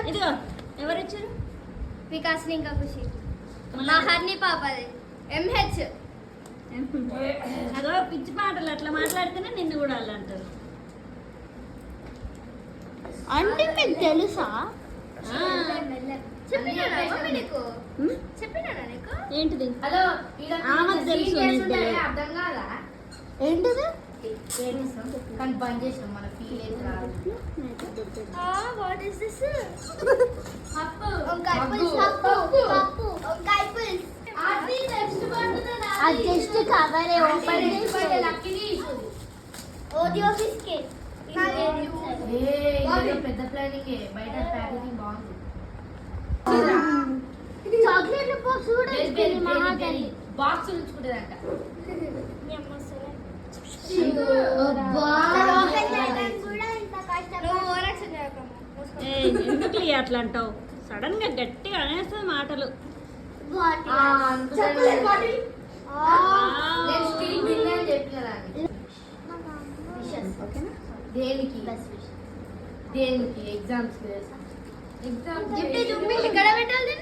ఇదిగో ఎవరు ఇచ్చారు? వికాస్ని ఇంకా ఖుషి మా హర్ని పాపది ఎంహెచ్. అదో పిచ్చి పాటలు అట్లా మాట్లాడితేనే నిన్ను కూడా అలా అంటారు. అంటే మీకు తెలుసా? చెప్పినా నీకు ఏంటిది? హలో ఆమెకు తెలుసు, నీకు తెలియదు. అర్థం కాదా? ఏంటిది? కానీ బంద్ చేసినాం మన ఫీల్ అయితే రాదు. What is this? అది జస్ట్ కవర్ ఓపెన్ ఓడియో బిస్కెట్. పెద్ద ప్లానింగ్ బయట ప్యాకేజింగ్ బాగుంది. చాక్లెట్ బాక్స్ కూడా ఇచ్చింది మహాతల్లి. బాక్స్ ఉంచుకుంటుందంట. ఎందుకు అట్లా అంటావు? సడన్ గా గట్టిగా అనేస్తుంది మాటలు. దేనికి దేనికి ఎగ్జామ్స్ ఎక్కడ పెట్టాలి?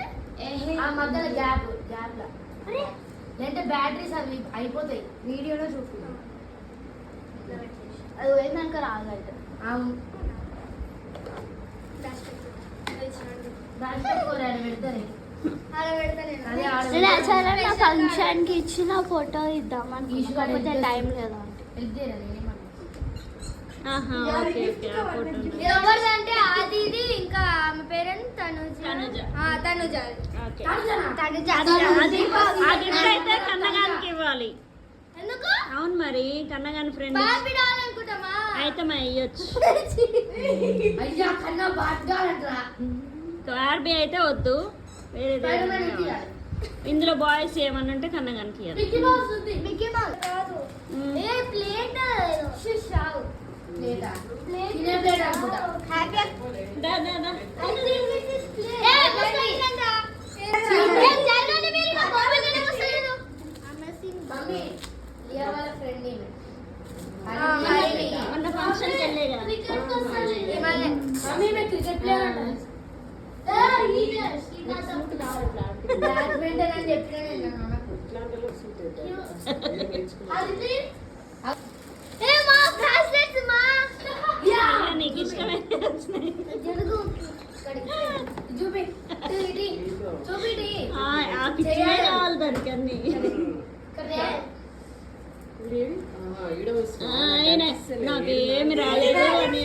ఆ మధ్యలో గ్యాప్ లో లేదంటే బ్యాటరీస్ అవి అయిపోతాయి. వీడియోలో చూస్తున్నాం. అది పోయినాక రాగలదు. నా ఫంక్షన్ కి ఇచ్చిన ఫోటో ఇద్దాం అనుకుంటే టైం లేదా ఎవరిదంటే అది ఇది ఇంకా ఆమె పేరెంట్ తనుజ. అయితే కన్నగానికి ఇవ్వాలి. ఎందుకు? అవును మరి కన్నగాని ఫ్రెండ్ బార్బీ డాల్ అనుకుంటామా? అయితే మా ఇయ్యొచ్చు. అయ్యా కన్నా బాగా బార్బీ అయితే వద్దు, వేరే ఇందులో బాయ్స్ ఏమన్నా ఉంటే కన్నగానికి ఇవ్వాలి. మిక్కీ మౌస్ కాదు. ఏ ప్లేట్ షావ్ లేదా తినే ప్లేట్ అనుకుంటా. హ్యాపీ దా దా దా. ఏ ముస్లింలంట. ఏ జల్లోని మీరు నా బాబు నేను వస్తలేదు. మమ్మీ లియా వాళ్ళ ఫ్రెండ్ ఈమె. మొన్న ఫంక్షన్కి వెళ్ళే కదా. మమ్మీ మే క్రికెట్ ప్లేయర్ అంట. బ్యాడ్మింటన్ అని చెప్పినా నేను నాన్నకు. ఏ మా బ్రాస్లెట్స్ మా నీకు ఇష్టమైతే వచ్చినాయి. జరుగు చూపి చూపిడి. ఆ పిచ్చే కావాలి దానికి అన్ని. ఆయన నాకేమి రాలేదు అని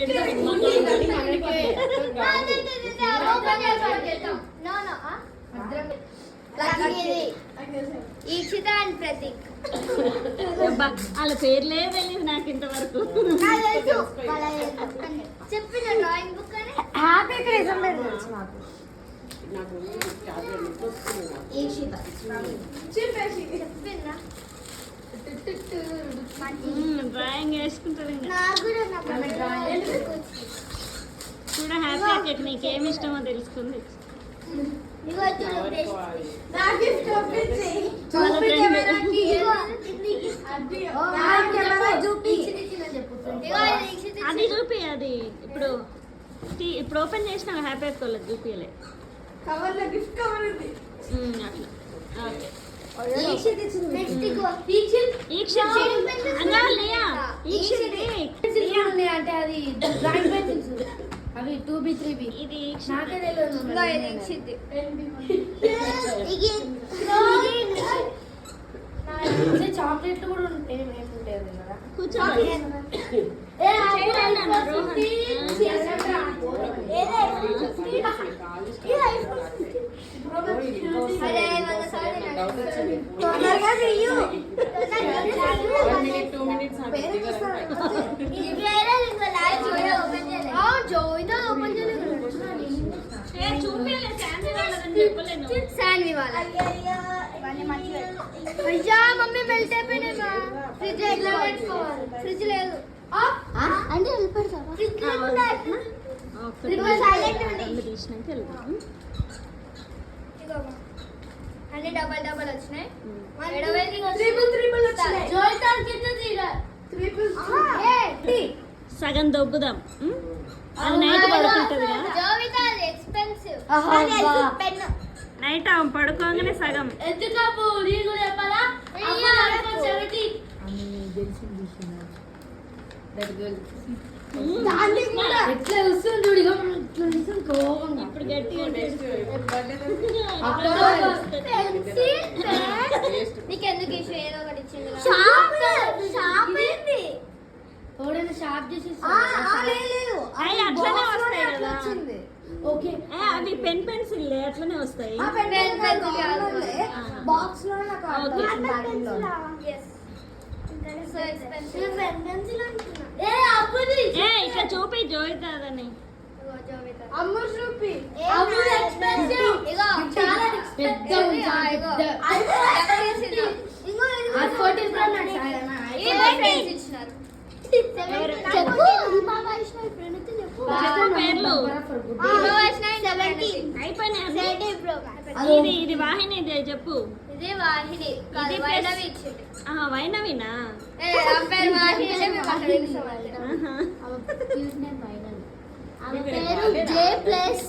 ఈక్షిత అండ్ ప్రతీక్. వాళ్ళ పేర్లే తెలియదు నాకు ఇంతవరకు. చెప్పిన డ్రాయింగ్ బుక్ అని హ్యాపీ క్రిస్మస్ తెలుసు నాకు. ఈక్షిత చెప్పిందా? డ్రాయింగ్ వేసుకుంటుంది ఇంకా. నాకు కూడా నా చూడ హ్యాపీ కేక్ నీకేమి ఇష్టమో తెలుసుకుంది. అది చూపి, అది ఇప్పుడు ఇప్పుడు ఓపెన్ చేసిన హ్యాపీ కోలేదు చూపియలే. అట్లా అంటే అది డ్రాయింగ్ పెన్సిల్స్ అవి 2B 3B. ఇది నాకే తెలియదు. చాక్లెట్లు కూడా ఏముంటాయి కదా. శాన్వి వాళ్ళ అయ్యా మమ్మీ మెల్ట్ అయిపోయినా. ఫ్రిడ్జ్ ఎట్లా పెట్టుకోవాలి? ఫ్రిడ్జ్ లేదు అంటే వెళ్ళిపెడతావా? తీసినాక వెళ్దాం. అన్ని డబల్ డబల్ వచ్చినాయి. సగం దొబ్బుదాం. అది నైట్ పడుకుంటది కదా. జోవిత అది ఎక్స్పెన్సివ్. పెన్ను నైట్ ఆమె పడుకోగానే సగం ఎందుకు నేను కూడా చెప్పాలా ఎట్లా వస్తుంది చూడు ఇక ఇట్లా వస్తుంది కోపంగా. ఇప్పుడు గట్టిగా నీకెందుకు ఇష్యూ ఏదో ఒకటి ఇచ్చింది ఎవడైనా షాప్ చేసి అట్లనే వస్తాయి కదా ఓకే అవి పెన్ పెన్సిల్ అట్లనే వస్తాయి బాక్స్ లో నాకు ఓకే. ఇట్లా చూపి జోయితాదని అమ్మ చూపి పెద్ద చెప్పు మా వైష్ణవి ఫ్రెండ్ అయితే చెప్పు పేర్లు అయిపోయినాయి ఇది వాహిని ఇది చెప్పు ఇది వాహిని ఇది వైష్ణవి ఇచ్చింది వైనవినా పేరు వాహిని ఆహా. ఆమె పేరు జే ప్లస్